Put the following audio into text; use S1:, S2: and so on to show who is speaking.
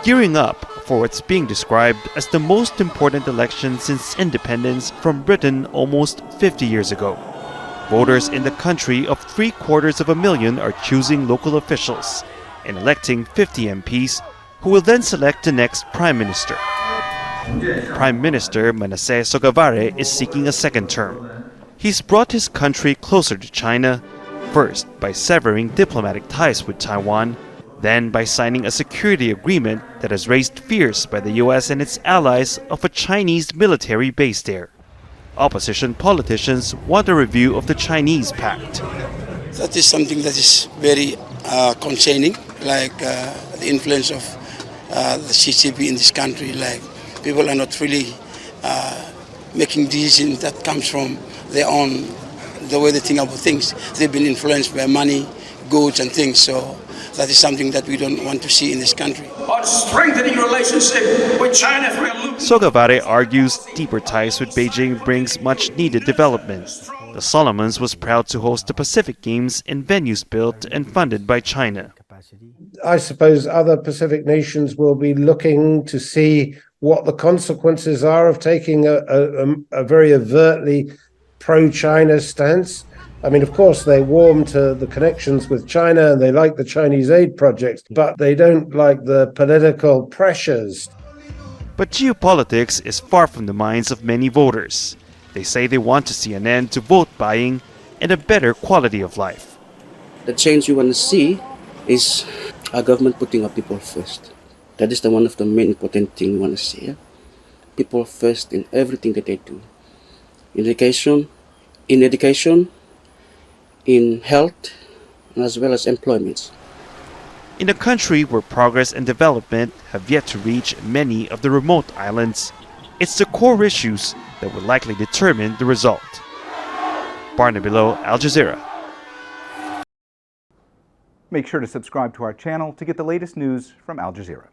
S1: gearing up for what's being described as the most important election since independence from Britain almost 50 years ago. Voters in the country of 750,000 are choosing local officials and electing 50 MPs who will then select the next Prime Minister. Prime Minister Manasseh Sogavare is seeking a second term. He's brought his country closer to China, first by severing diplomatic ties with Taiwan, then by signing a security agreement that has raised fears by the US and its allies of a Chinese military base there. Opposition politicians want a review of the Chinese pact.
S2: That is something that is very concerning, like the influence of the CCP in this country. Like people are not really making decisions that comes from their own, the way they think about things. They've been influenced by money, goods and things. So that is something that we don't want to see in this country.
S3: On strengthening relationship with China through
S1: Sogavare argues deeper ties with Beijing brings much needed development. The Solomons was proud to host the Pacific Games in venues built and funded by China.
S4: I suppose other Pacific nations will be looking to see what the consequences are of taking a very overtly pro-China stance. I mean, of course, they warm to the connections with China and they like the Chinese aid projects, but they don't like the political pressures.
S1: But geopolitics is far from the minds of many voters. They say they want to see an end to vote buying and a better quality of life.
S5: The change you want to see is our government putting our people first. That is one of the main important things we want to see. Yeah? People first in everything that they do. In education, in health, as well as employment.
S1: In a country where progress and development have yet to reach many of the remote islands, it's the core issues that will likely determine the result. Barnaby, Al Jazeera.
S6: Make sure to subscribe to our channel to get the latest news from Al Jazeera.